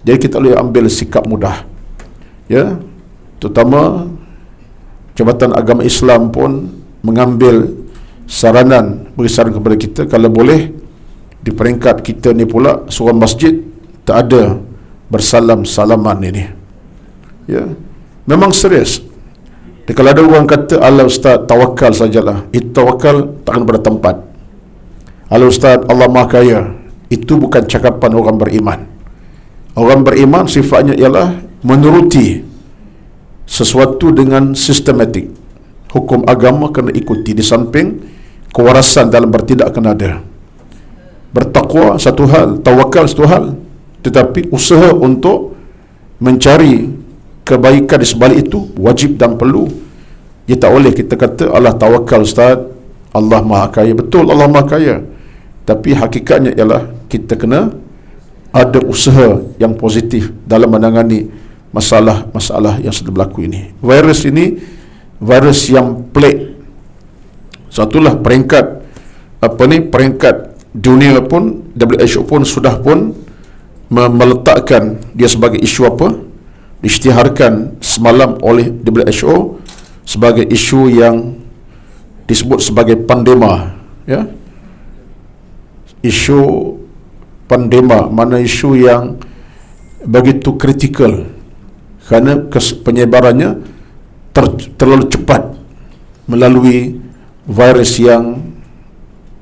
Jadi kita boleh ambil sikap mudah, ya, terutama Jabatan Agama Islam pun mengambil beri saran kepada kita, kalau boleh di peringkat kita ni pula surau masjid tak ada bersalam-salaman ini, ya. Memang serius. Dan kalau ada orang kata, "Alah Ustaz, tawakal sajalah," itu tawakal takkan pada tempat. "Alah Ustaz, Allah Maha Kaya," itu bukan cakapan orang beriman. Orang beriman sifatnya ialah menuruti sesuatu dengan sistematik. Hukum agama kena ikuti, di samping kewarasan dalam bertindak kena ada. Bertakwa satu hal, tawakal satu hal, tetapi usaha untuk mencari kebaikan di sebalik itu wajib dan perlu. Dia tak boleh kita kata, "Allah tawakal Ustaz, Allah Maha Kaya." Betul, Allah Maha Kaya, tapi hakikatnya ialah kita kena ada usaha yang positif dalam menangani masalah-masalah yang sedang berlaku ini. Virus ini virus yang pelik. Satulah peringkat peringkat dunia pun, WHO pun sudah pun meletakkan dia sebagai isu diisytiharkan semalam oleh WHO sebagai isu yang disebut sebagai pandema, ya. Isu pandema mana isu yang begitu kritikal kerana penyebarannya terlalu cepat melalui virus yang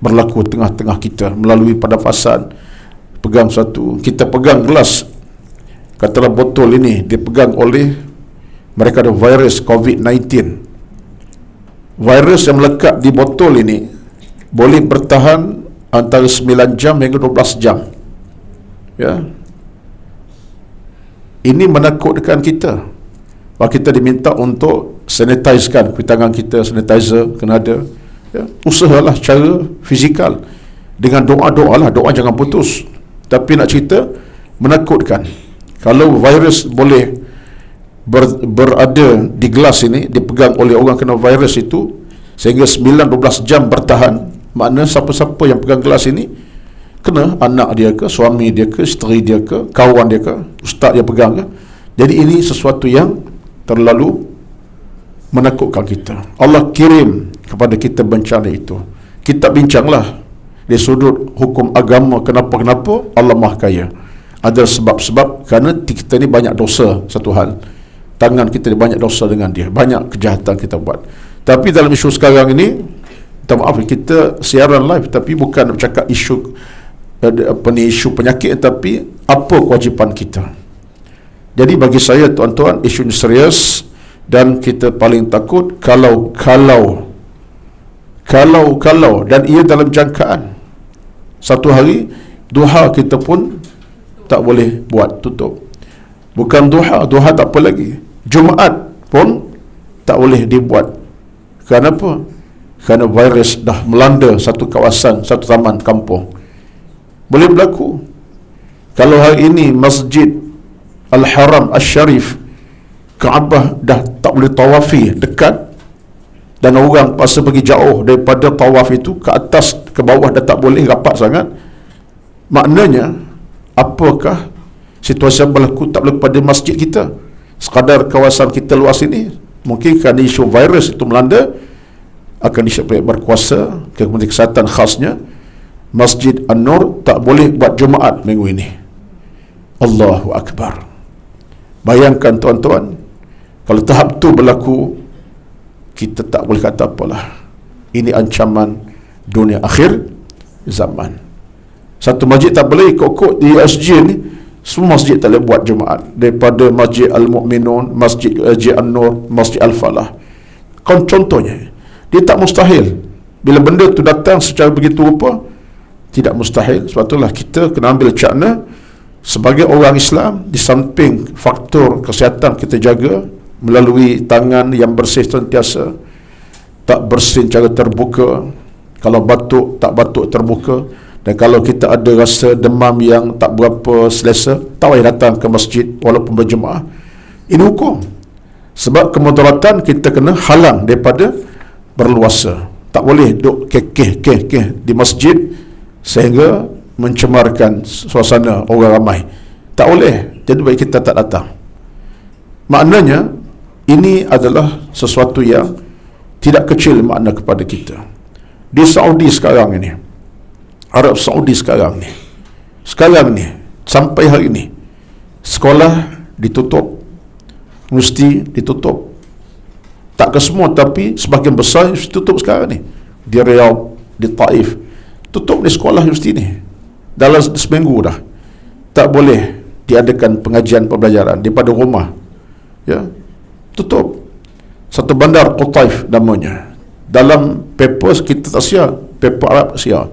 berlaku tengah-tengah kita, melalui pernafasan. Kita pegang gelas, katalah botol ini dipegang oleh mereka, ada virus COVID-19. Virus yang melekat di botol ini boleh bertahan antara 9 jam hingga 12 jam, ya. Ini menakutkan kita. Bahawa kita diminta untuk sanitizekan tangan kita, sanitizer kena ada, ya. Usahalah cara fizikal dengan doa-doa lah, doa jangan putus. Tapi nak cerita menakutkan, kalau virus boleh berada di gelas ini, dipegang oleh orang kena virus itu sehingga 9-12 jam bertahan, makna siapa-siapa yang pegang gelas ini kena, anak dia ke, suami dia ke, isteri dia ke, kawan dia ke, ustaz dia pegang ke. Jadi ini sesuatu yang terlalu menakutkan kita. Allah kirim kepada kita bencana itu. Kita bincanglah di sudut hukum agama, kenapa Allah Maha Kaya. Ada sebab-sebab, kerana kita ni banyak dosa, satu hal. Tangan kita ni banyak dosa dengan dia, banyak kejahatan kita buat. Tapi dalam isu sekarang ini, minta maaf, kita siaran live tapi bukan bercakap isu isu penyakit, tapi apa kewajipan kita. Jadi bagi saya, tuan-tuan, isu ini serius dan kita paling takut kalau dan ia dalam jangkaan. Satu hari duha kita pun tak boleh buat, tutup. Bukan duha tak apa lagi, Jumaat pun tak boleh dibuat. Kenapa? Kerana virus dah melanda satu kawasan, satu taman kampung. Boleh berlaku. Kalau hari ini Masjid Al-Haram Al-Sharif, Kaabah dah tak boleh tawafi dekat, dan orang pasal pergi jauh daripada tawaf itu ke atas ke bawah dah tak boleh, rapat sangat. Maknanya apakah situasi yang berlaku tak berlaku pada masjid kita? Sekadar kawasan kita luas ini, mungkin kerana isu virus itu melanda, akan disiapkan berkuasa Kementerian Kesihatan khasnya, Masjid An-Nur tak boleh buat Jumaat minggu ini. Allahu Akbar. Bayangkan tuan-tuan, kalau tahap tu berlaku, kita tak boleh kata apalah. Ini ancaman dunia akhir zaman. Satu masjid tak boleh, ikut-ikut di USG ni, semua masjid tak boleh buat Jumaat, daripada Masjid Al-Mu'minun, Masjid An-Nur, Masjid Al-Falah. Contohnya, dia tak mustahil. Bila benda tu datang secara begitu rupa, tidak mustahil. Sebab itulah kita kena ambil cakna sebagai orang Islam, di samping faktor kesihatan kita jaga melalui tangan yang bersih sentiasa, tak bersin cara terbuka, kalau batuk tak batuk terbuka, dan kalau kita ada rasa demam yang tak berapa selesa, tak payah datang ke masjid walaupun berjemaah. Ini hukum. Sebab kemudaratan kita kena halang daripada berluasa. Tak boleh duk kekeh di masjid sehingga mencemarkan suasana orang ramai. Tak boleh. Jadi baik kita tak datang. Maknanya ini adalah sesuatu yang tidak kecil makna kepada kita. Di Saudi sekarang ini, Arab Saudi sekarang ni, sampai hari ini, sekolah ditutup, universiti ditutup. Tak ke semua, tapi sebahagian besar tutup sekarang ni. Di Riyadh, di Taif, tutup di sekolah universiti ni. Dalam seminggu dah tak boleh diadakan pengajian pembelajaran daripada rumah. Ya, tutup. Satu bandar Qutaif namanya. Dalam paper kita tak siar, paper Arab siar.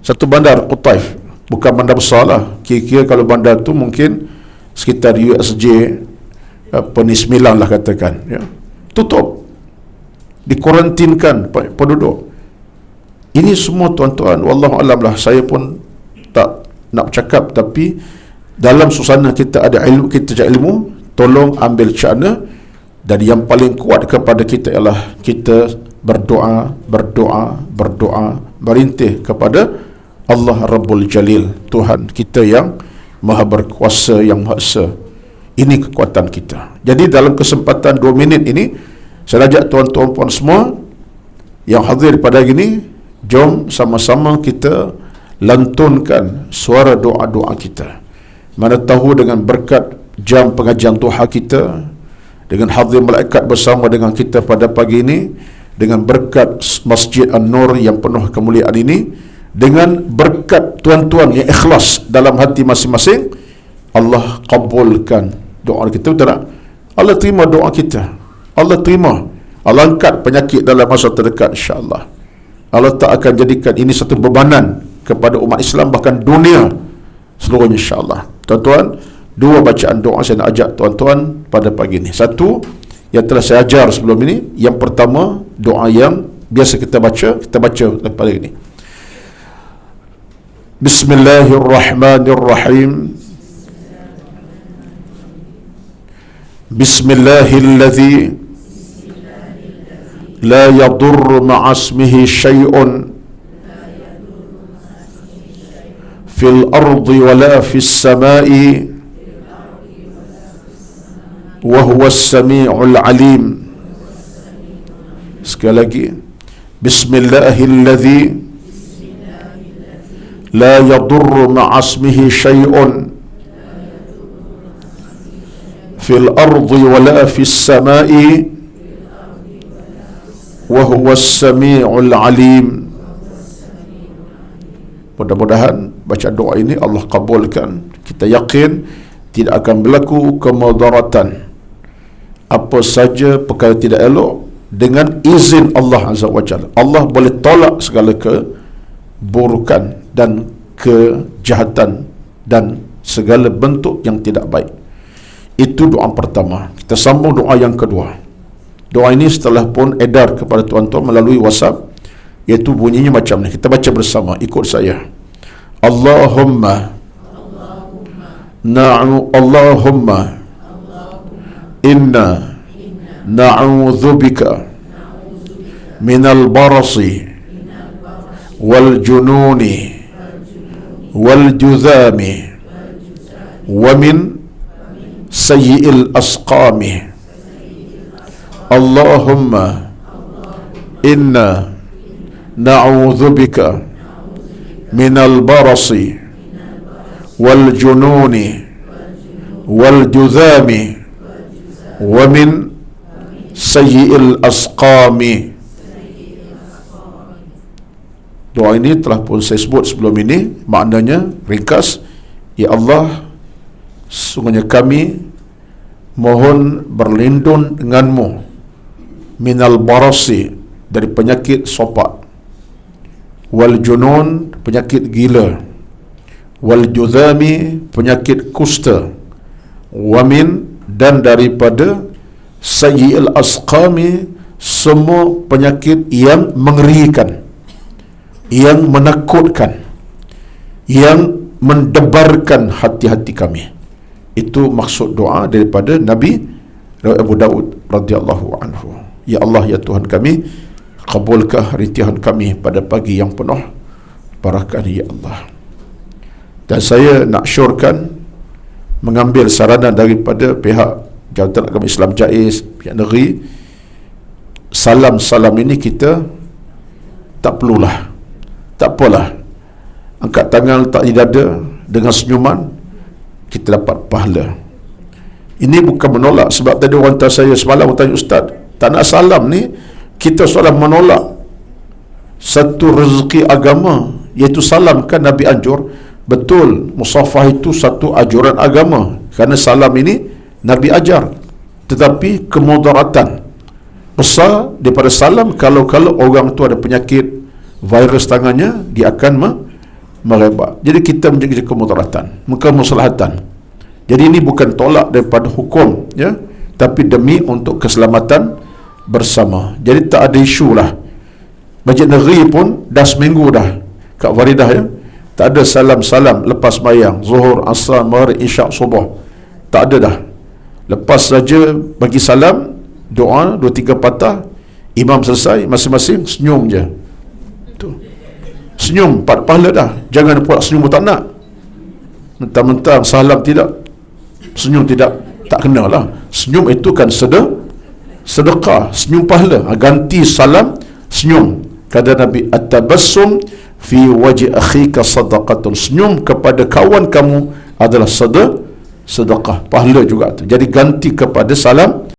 Satu bandar Qutaif, bukan bandar besar lah. Kira-kira kalau bandar tu mungkin sekitar USJ ni 9 lah katakan, ya. Tutup, dikuarantinkan penduduk. Ini semua tuan-tuan, wallahu alam lah, saya pun tak nak bercakap, tapi dalam suasana kita ada ilmu, kita cari ilmu, tolong ambil cara. Dan yang paling kuat kepada kita ialah kita berdoa, merintih kepada Allah Rabbul Jalil, Tuhan kita yang Maha Berkuasa, yang Maha Esa. Ini kekuatan kita. Jadi dalam kesempatan 2 minit ini, saya ajak tuan-tuan puan semua yang hadir pada hari ini, jom sama-sama kita lantunkan suara doa-doa kita. Mana tahu dengan berkat jam pengajian duha kita, dengan hadir malaikat bersama dengan kita pada pagi ini, dengan berkat Masjid An-Nur yang penuh kemuliaan ini, dengan berkat tuan-tuan yang ikhlas dalam hati masing-masing, Allah kabulkan doa kita, betul tak? Allah terima doa kita. Allah terima. Allah angkat penyakit dalam masa terdekat, insya-Allah. Allah tak akan jadikan ini satu bebanan kepada umat Islam, bahkan dunia seluruhnya, insya-Allah. Tuan-tuan, 2 bacaan doa saya nak ajak tuan-tuan pada pagi ini. Satu yang telah saya ajar sebelum ini. Yang pertama, doa yang biasa kita baca lepas ini. Bismillahirrahmanirrahim. Bismillahilladzi la yadurru ma'asmihi syai'un fil ardi wala fis sama'i wa huwa as-sami'ul 'alim. Sekali lagi, Bismillahilladzi la yadurru ma'asmihi syai'un fil ardi wala fis sama'i wa huwa as-sami'ul 'alim. Mudah-mudahan baca doa ini Allah kabulkan. Kita yakin tidak akan berlaku kemudaratan, apa saja perkara tidak elok, dengan izin Allah Azza wa Jalla. Allah boleh tolak segala keburukan dan kejahatan dan segala bentuk yang tidak baik. Itu doa pertama. Kita sambung doa yang kedua. Doa ini setelah pun edar kepada tuan-tuan melalui WhatsApp, iaitu bunyinya macam ni. Kita baca bersama, ikut saya. Allahumma inna na'udzubika minal barasi wal jununi wal juzami wa min sayyi'il asqami. Allahumma inna na'udzubika minal barasi wal jununi wal juzami wa min sayyi'il asqami. Doa ini telah pun saya sebut sebelum ini. Maknanya ringkas, ya Allah, sungguhnya kami mohon berlindung denganmu minal barasi, dari penyakit sopak, wal junun, penyakit gila, wal juzami, penyakit kusta, wa min, dan daripada sayyi'il asqami, semua penyakit yang mengerikan, yang menakutkan, yang mendebarkan hati-hati kami. Itu maksud doa daripada Nabi Abu Daud radhiyallahu anhu. Ya Allah, ya Tuhan kami, kabulkah rintihan kami pada pagi yang penuh barakah, ya Allah. Dan saya nak syorkan mengambil saranan daripada pihak Jabatan Agama Islam JAIS, pihak negeri, salam-salam ini kita tak perlulah, tak apalah, angkat tangan letak di dada dengan senyuman, kita dapat pahala. Ini bukan menolak. Sebab tadi orang hantar saya semalam tanya, Ustaz, tak nak salam ni, kita seolah menolak satu rezeki agama, iaitu salam. Kan Nabi anjur, betul, musafah itu satu ajuran agama, kerana salam ini Nabi ajar, tetapi kemudaratan besar daripada salam. Kalau orang tu ada penyakit virus tangannya, dia akan merebak. Jadi kita menjaga kemudaratan, kemaslahatan. Jadi ini bukan tolak daripada hukum, ya, tapi demi untuk keselamatan bersama. Jadi tak ada isu lah. Masjid Negeri pun dah seminggu dah kat Faridah, ya, tak ada salam-salam lepas sembahyang Zuhur, Asar, Maghrib, Isyak, Subuh. Tak ada dah. Lepas saja bagi salam, doa 2-3 patah, imam selesai, masing-masing senyum je. Tu. Senyum, 4 pahala dah. Jangan pula senyum tak nak. Mentang-mentang salam tidak, senyum tidak, tak kena lah. Senyum itu kan sedekah, senyum pahala. Ganti salam, senyum. Kata Nabi, at-tabassum fi wajhi akhika sadaqatun. Senyum kepada kawan kamu adalah sedekah, pahala juga tu. Jadi ganti kepada salam